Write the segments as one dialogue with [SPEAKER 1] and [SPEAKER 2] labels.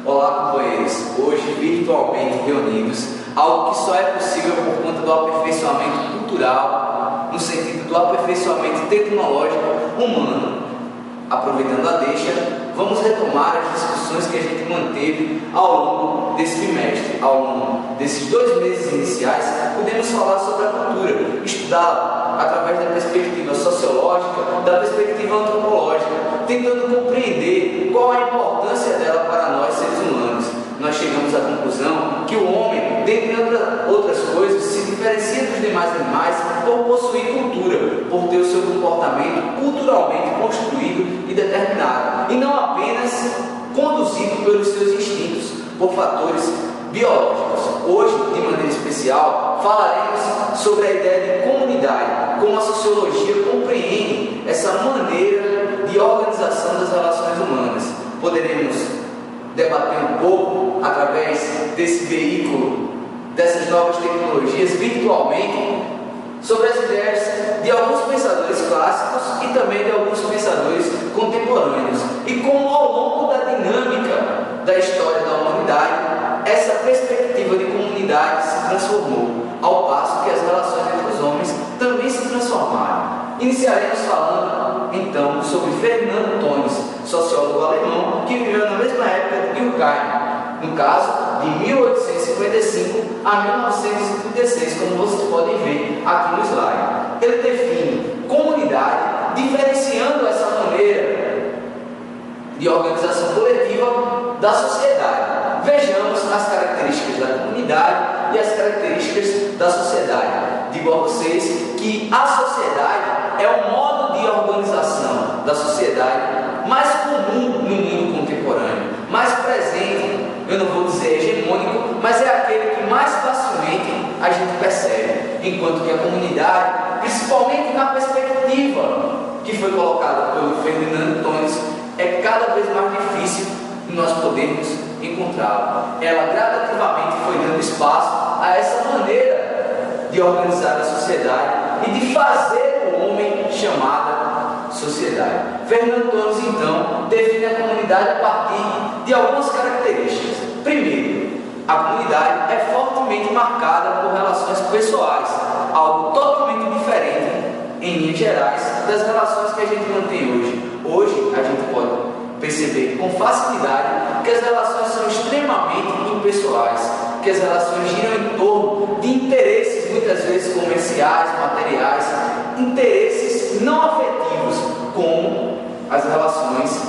[SPEAKER 1] Olá, companheiros. Hoje, virtualmente reunidos, algo que só é possível por conta do aperfeiçoamento cultural, no sentido do aperfeiçoamento tecnológico humano. Aproveitando a deixa, vamos retomar as discussões que a gente manteve ao longo desse bimestre. Ao longo desses 2 meses iniciais, podemos falar sobre a cultura, estudá-la através da perspectiva sociológica, da perspectiva antropológica, tentando compreender qual a importância dela para nós, seres humanos. Nós chegamos à conclusão que o homem, dentre outras coisas, se diferencia dos demais animais por possuir cultura, por ter o seu comportamento culturalmente construído e determinado, e não apenas conduzido pelos seus instintos, por fatores biológicos. Hoje, de maneira especial, falaremos sobre a ideia de comunidade, como a sociologia compreende essa maneira de organização das relações humanas. Poderemos debater um pouco, através desse veículo, dessas novas tecnologias, virtualmente, sobre as ideias de alguns pensadores clássicos e também de alguns pensadores contemporâneos, e como ao longo da dinâmica da história da humanidade, essa perspectiva de comunidade se transformou, ao passo que as relações entre os homens também se transformaram. Iniciaremos falando, então, sobre Ferdinand Tönnies, sociólogo alemão que viveu na mesma época de Durkheim, no caso, de 1855 a 1936, como vocês podem ver aqui no slide. Ele define comunidade, diferenciando essa maneira de organização coletiva da sociedade. Vejamos as características da comunidade e as características da sociedade. Digo a vocês que a sociedade é o modo de organização da sociedade mais comum no mundo contemporâneo, mais presente, eu não vou dizer hegemônico, mas é aquele que mais facilmente a gente percebe, enquanto que a comunidade, principalmente na perspectiva que foi colocada pelo Ferdinand Tönnies, é cada vez mais difícil nós podermos encontrá-la. Ela gradativamente foi dando espaço a essa maneira de organizar a sociedade e de fazer o homem chamada sociedade. Ferdinand Tönnies, então, define a comunidade a partir de algumas características. Primeiro, a comunidade é fortemente marcada por relações pessoais, algo totalmente diferente, em linhas gerais, das relações que a gente mantém hoje. Hoje, a gente pode perceber com facilidade que as relações são extremamente impessoais, que as relações giram em torno de interesses, muitas vezes comerciais, materiais, interesses não afetivos, como as relações,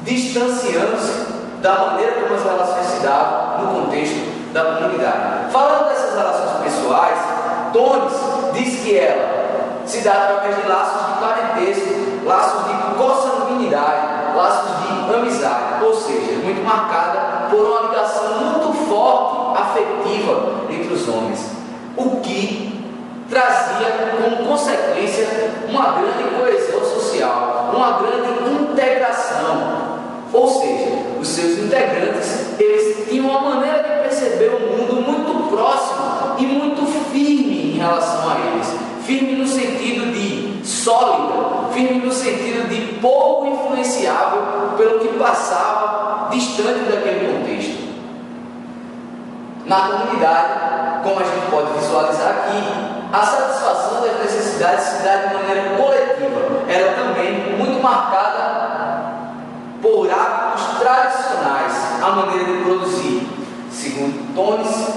[SPEAKER 1] distanciando-se da maneira como as relações se davam no contexto da comunidade. Falando dessas relações pessoais, Tönnies diz que ela se dá através de laços de parentesco, laços de consanguinidade, laços de amizade, ou seja, muito marcada por uma ligação muito forte, afetiva entre os homens, o que trazia como consequência uma grande coesão social, uma grande integração, ou seja, os seus integrantes, eles tinham uma maneira de perceber o mundo muito próximo e muito firme em relação a eles, firme no sentido de sólida, firme no sentido de pouco influenciável pelo que passava distante daquele contexto. Na comunidade, como a gente pode visualizar aqui, a satisfação das necessidades se dá de maneira coletiva. Era também muito marcada por hábitos tradicionais, a maneira de produzir. Segundo Tönnies,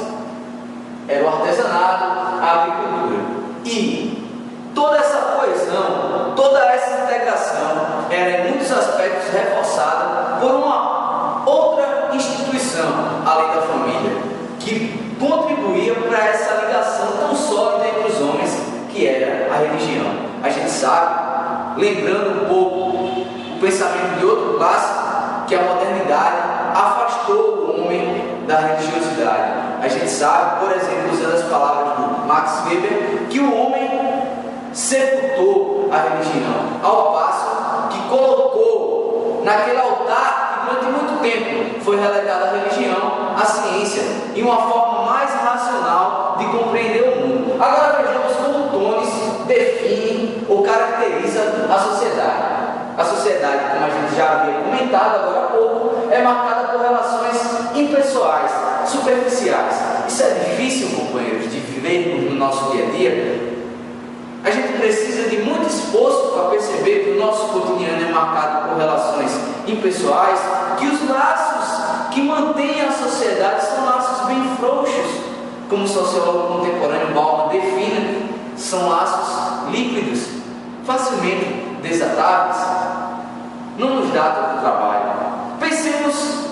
[SPEAKER 1] era o artesanato, a agricultura. E toda essa coesão, toda essa integração era em muitos aspectos reforçada por uma outra instituição, além da família, que contribuía para essa ligação tão sólida entre os homens, que era a religião. A gente sabe, lembrando um pouco o pensamento de outro clássico, que a modernidade afastou o homem da religiosidade. A gente sabe, por exemplo, usando as palavras do Max Weber, que o homem sepultou a religião, ao passo que colocou naquele altar que durante muito tempo foi relegada a religião, a ciência, e uma forma mais racional de compreender o mundo. Agora vejamos como Tönnies define ou caracteriza a sociedade. A sociedade, como a gente já havia comentado agora há pouco, é marcada por relações superficiais. Isso é difícil, companheiros, de viver no nosso dia a dia. A gente precisa de muito esforço para perceber que o nosso cotidiano é marcado por relações impessoais, que os laços que mantêm a sociedade são laços bem frouxos, como o sociólogo contemporâneo Bauman define, são laços líquidos, facilmente desatáveis, não nos dá tanto trabalho. Pensemos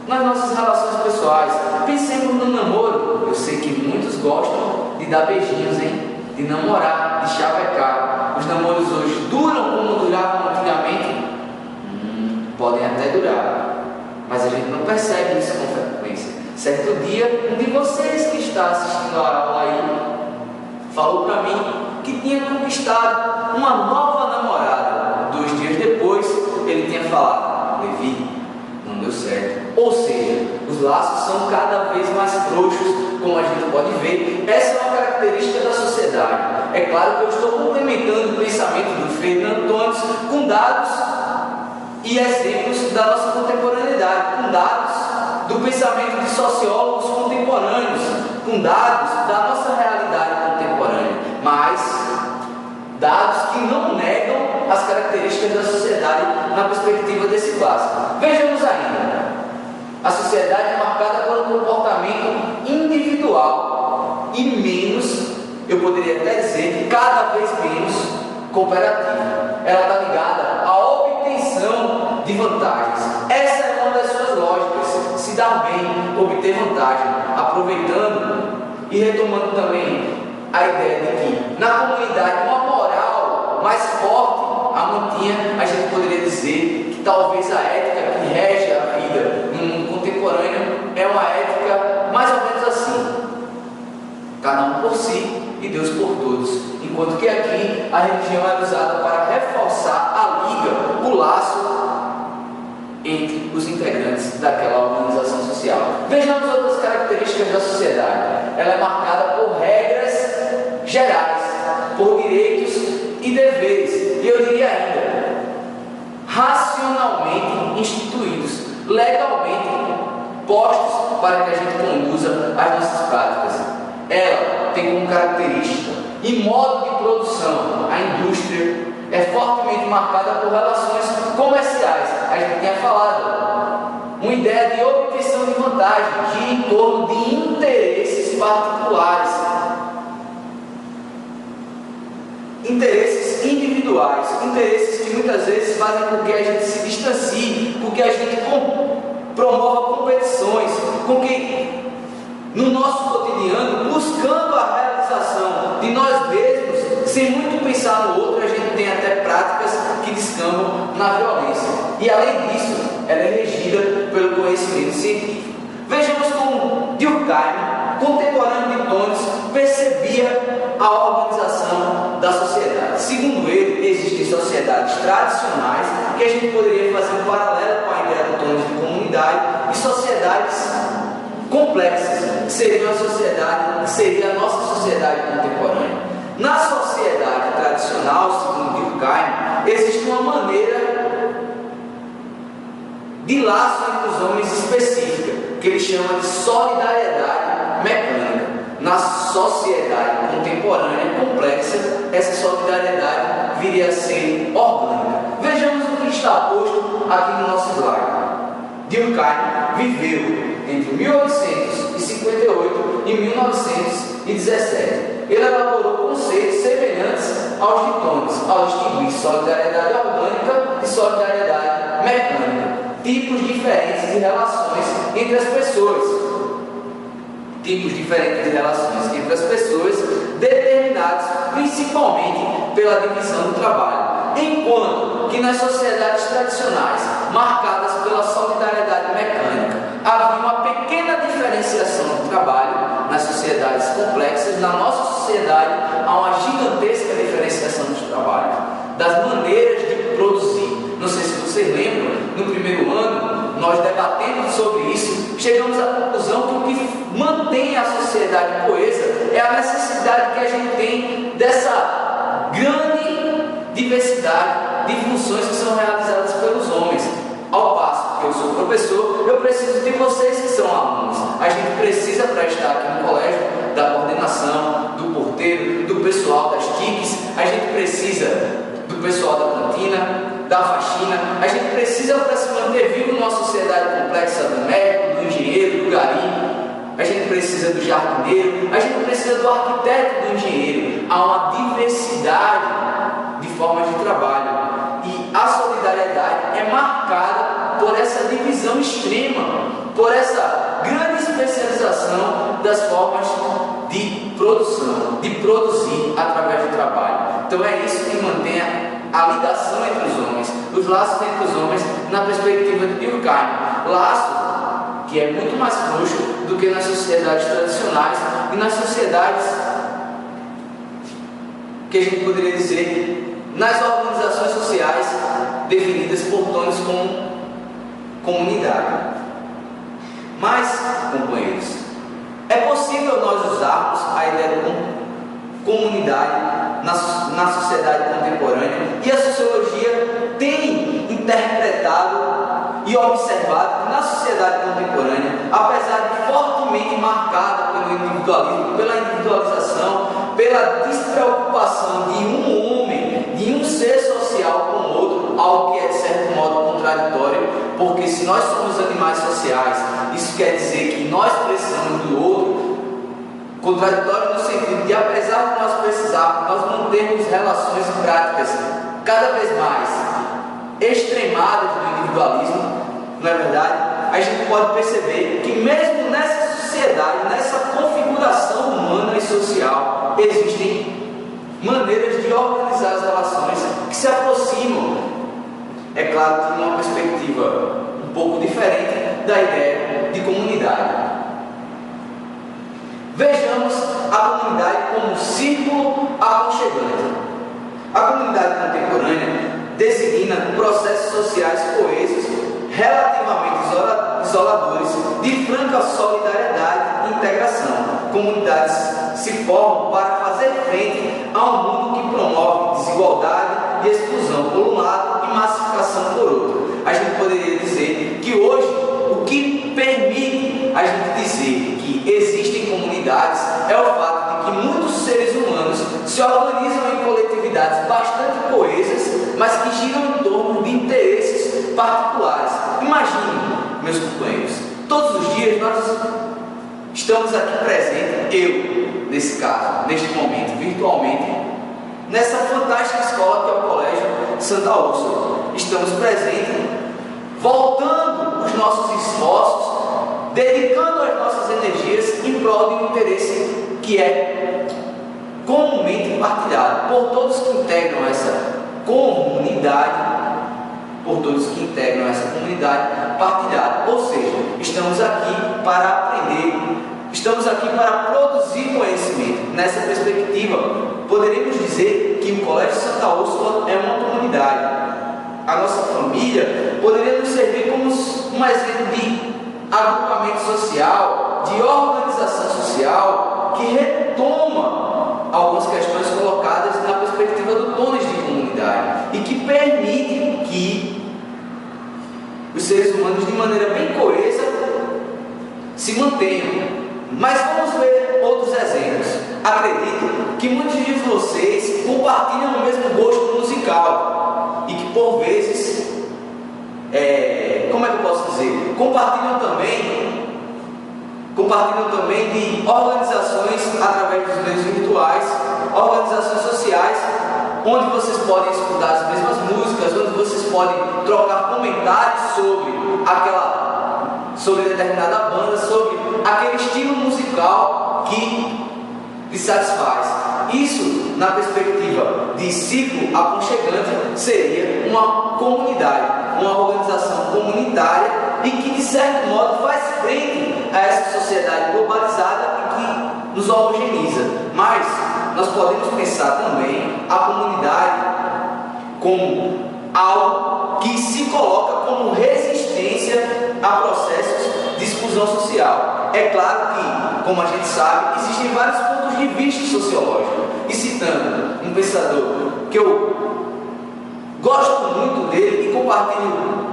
[SPEAKER 1] nas nossas relações pessoais, pensemos no namoro. Eu sei que muitos gostam de dar beijinhos, de namorar, de chavecar. Os namoros hoje duram como duravam antigamente? Podem até durar, mas a gente não percebe isso com frequência. Certo dia, um de vocês que está assistindo a aula aí falou para mim que tinha conquistado uma nova namorada. 2 dias depois, ele tinha falado: Levi, não deu certo. Ou seja, os laços são cada vez mais frouxos, como a gente pode ver. Essa é uma característica da sociedade. É claro que eu estou complementando o pensamento do Fernando Antunes com dados e exemplos da nossa contemporaneidade, com dados do pensamento de sociólogos contemporâneos, com dados da nossa realidade contemporânea, mas dados que não negam as características da sociedade na perspectiva desse clássico. Vejamos ainda, a sociedade é marcada por um comportamento individual e menos, eu poderia até dizer, cada vez menos cooperativo. Ela está ligada à obtenção de vantagens. Essa é uma das suas lógicas: se dar bem, obter vantagem, aproveitando e retomando também a ideia de que na comunidade uma moral mais forte a mantinha. A gente poderia dizer que talvez a ética que rege a vida no mundo contemporâneo é uma ética mais ou menos assim: cada um por si e Deus por todos. Enquanto que aqui a religião é usada para reforçar a liga, o laço entre os integrantes daquela organização social. Vejamos outras características da sociedade. Ela é marcada por regras gerais, por direitos e deveres, e eu diria ainda, racionalmente instituídos, legalmente postos para que a gente conduza as nossas práticas. Ela tem como característica e modo de produção, a indústria é fortemente marcada por relações comerciais. A gente tinha falado, uma ideia de obtenção de vantagem, gira em torno de interesses particulares, interesses individuais, interesses que muitas vezes fazem com que a gente se distancie, com que a gente promova competições, com que no nosso cotidiano, buscando a realização de nós mesmos, sem muito pensar no outro, a gente tem até práticas que descambam na violência. E além disso, ela é regida pelo conhecimento científico. Vejamos como Durkheim, contemporâneo de Tones, percebia a organização da sociedade. Segundo ele, existem sociedades tradicionais, que a gente poderia fazer um paralelo com a ideia de Tones de comunidade, e sociedades complexas, que seria a nossa sociedade contemporânea. Na sociedade tradicional, segundo Durkheim, existe uma maneira de laço entre os homens específica, que ele chama de solidariedade mecânica. Na sociedade contemporânea complexa, essa solidariedade viria a ser orgânica. Vejamos o que está posto aqui no nosso slide. Durkheim viveu entre 1858 e 1917. Ele elaborou conceitos semelhantes aos de Tones, ao distinguir solidariedade orgânica e solidariedade mecânica, tipos diferentes de relações entre as pessoas. Determinados principalmente pela divisão do trabalho, enquanto que nas sociedades tradicionais, marcadas pela solidariedade mecânica, havia uma pequena diferenciação do trabalho. Nas sociedades complexas, na nossa sociedade, há uma gigantesca diferenciação do trabalho, das maneiras de produzir. Não sei se vocês lembram, no primeiro ano, nós debatendo sobre isso, chegamos à conclusão que o que mantém a sociedade coesa é a necessidade que a gente tem dessa grande diversidade de funções que são realizadas pelos homens, ao passo que eu sou professor, eu preciso de vocês que são alunos. A gente precisa, para estar aqui no colégio, da coordenação, do porteiro, do pessoal das TICs, a gente precisa do pessoal da cantina, da faxina, a gente precisa para se manter vivo numa sociedade complexa do médico, do engenheiro, do gari, a gente precisa do jardineiro, a gente precisa do arquiteto, do engenheiro. Há uma diversidade de formas de trabalho e a solidariedade é marcada por essa divisão extrema, por essa grande especialização das formas de produção, de produzir através do trabalho. Então é isso que mantém a ligação entre os homens, os laços entre os homens na perspectiva de Durkheim. Laço que é muito mais frouxo do que nas sociedades tradicionais e nas sociedades que a gente poderia dizer nas organizações sociais definidas por Tônis como comunidade. Mas, companheiros, é possível nós usarmos a ideia de comunidade na sociedade contemporânea, e a sociologia tem interpretado e observado que na sociedade contemporânea, apesar de fortemente marcada pelo individualismo, pela individualização, pela despreocupação de um homem, de um ser social com o outro, algo que é de certo modo contraditório, porque se nós somos animais sociais, isso quer dizer que nós precisamos do outro. Contraditório no sentido de, apesar de nós precisarmos, nós mantermos relações práticas cada vez mais extremadas do individualismo, não é verdade? A gente pode perceber que mesmo nessa sociedade, nessa configuração humana e social, existem maneiras de organizar as relações que se aproximam, é claro que numa perspectiva um pouco diferente da ideia de comunidade. Vejamos a comunidade como um círculo aconchegante. A comunidade contemporânea designa processos sociais coesos, relativamente isoladores, de franca solidariedade e integração. Comunidades se formam para fazer frente a um mundo que promove desigualdade e exclusão por um lado e massificação por outro. A gente poderia dizer que hoje o que permite a gente dizer que existem comunidades é o fato de que muitos seres humanos se organizam em coletividades bastante coesas, mas que giram em torno de interesses particulares. Imagine, meus companheiros, todos os dias nós estamos aqui presentes, eu, nesse caso, neste momento, virtualmente, nessa fantástica escola que é o Colégio Santa Úrsula. Estamos presentes, voltando os nossos esforços, dedicando as nossas energias em prol de um interesse que é comumente partilhado por todos que integram essa comunidade, partilhada. Ou seja, estamos aqui para aprender, estamos aqui para produzir conhecimento. Nessa perspectiva, poderíamos dizer que o Colégio Santa Úrsula é uma comunidade. A nossa família poderia nos servir como um exemplo de agrupamento social, de organização social, que retoma algumas questões colocadas na perspectiva do Tônis de comunidade e que permite que os seres humanos, de maneira bem coesa, se mantenham. Mas vamos ver outros exemplos. Acredito que muitos de vocês compartilham o mesmo gosto musical e que por vezes, como é que eu posso dizer? Compartilham também de organizações através dos meios virtuais, organizações sociais, onde vocês podem escutar as mesmas músicas, onde vocês podem trocar comentários sobre determinada banda, sobre aquele estilo musical que lhes satisfaz. Isso, na perspectiva de ciclo aconchegante, seria uma comunidade, uma organização comunitária e que, de certo modo, faz frente a essa sociedade globalizada e que nos homogeneiza. Mas nós podemos pensar também a comunidade como algo que se coloca como resistência a processos de exclusão social. É claro que, como a gente sabe, existem vários pontos de vista sociológicos. E citando um pensador que eu gosto muito dele e compartilho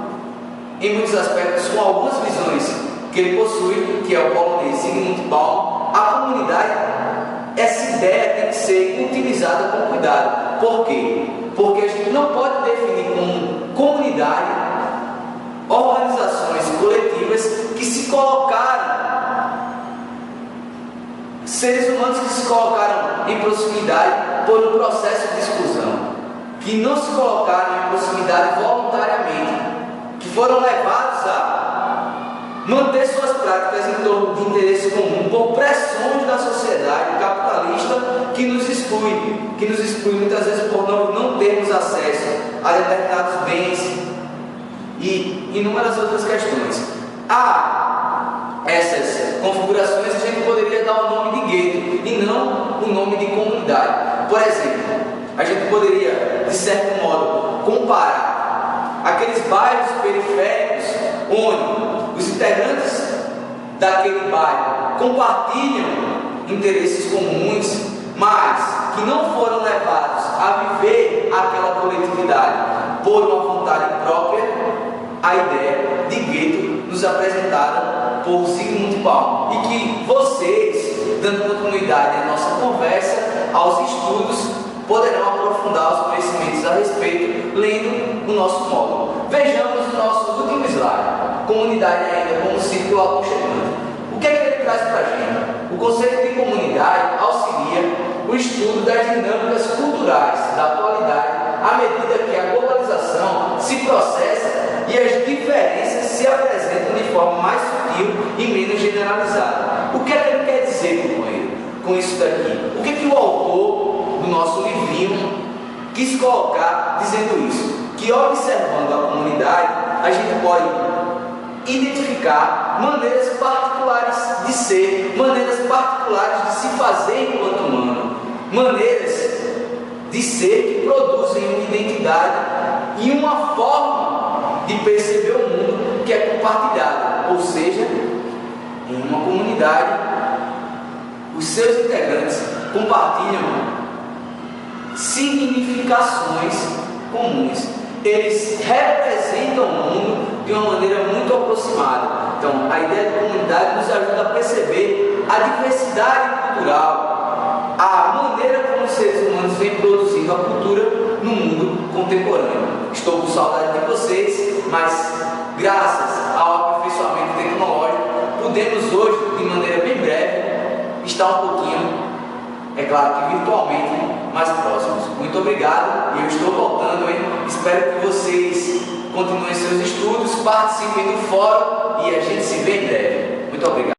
[SPEAKER 1] em muitos aspectos, com algumas visões que ele possui, que é o polonês Zygmunt Bauman, a comunidade, essa ideia tem que ser utilizada com cuidado. Por quê? Porque a gente não pode definir como comunidade organizações coletivas que se colocaram, seres humanos que se colocaram em proximidade por um processo de exclusão, que não se colocaram em proximidade voluntariamente, que foram levados a manter suas práticas em torno de interesse comum por pressões da sociedade capitalista que nos exclui muitas vezes por não termos acesso a determinados bens e inúmeras outras questões. A essas configurações a gente poderia dar o nome de gueto e não o nome de comunidade. Por exemplo, a gente poderia, de certo modo, comparar aqueles bairros periféricos onde os integrantes daquele bairro compartilham interesses comuns, mas que não foram levados a viver aquela coletividade por uma vontade própria. A ideia de gueto nos apresentaram por Zygmunt Bauman, e que vocês, dando continuidade à nossa conversa, aos estudos, poderão aprofundar os conhecimentos a respeito lendo o nosso módulo. Vejamos o nosso último slide, comunidade ainda como círculo aconchegante. O que é que ele traz para a gente? O conceito de comunidade auxilia o estudo das dinâmicas culturais da atualidade à medida que a globalização se processa e as diferenças se apresentam de forma mais sutil e menos generalizada. O que é que ele quer dizer, companheiro, com isso daqui? O que é que o autor do nosso livrinho quis colocar dizendo isso? Que observando a comunidade, a gente pode identificar maneiras particulares de ser, maneiras particulares de se fazer enquanto humano, maneiras de ser que produzem uma identidade e uma forma de perceber o mundo que é compartilhada, ou seja, em uma comunidade, os seus integrantes compartilham significações comuns. Eles representam o mundo de uma maneira muito aproximada. Então, a ideia de comunidade nos ajuda a perceber a diversidade cultural, a maneira como os seres humanos vêm produzindo a cultura no mundo contemporâneo. Estou com saudade de vocês, mas graças ao aperfeiçoamento tecnológico, podemos hoje, de maneira bem breve, estar um pouquinho, é claro que virtualmente, mais próximos. Muito obrigado, e eu estou voltando, hein? Espero que vocês continuem seus estudos, participem do fórum e a gente se vê em breve. Muito obrigado.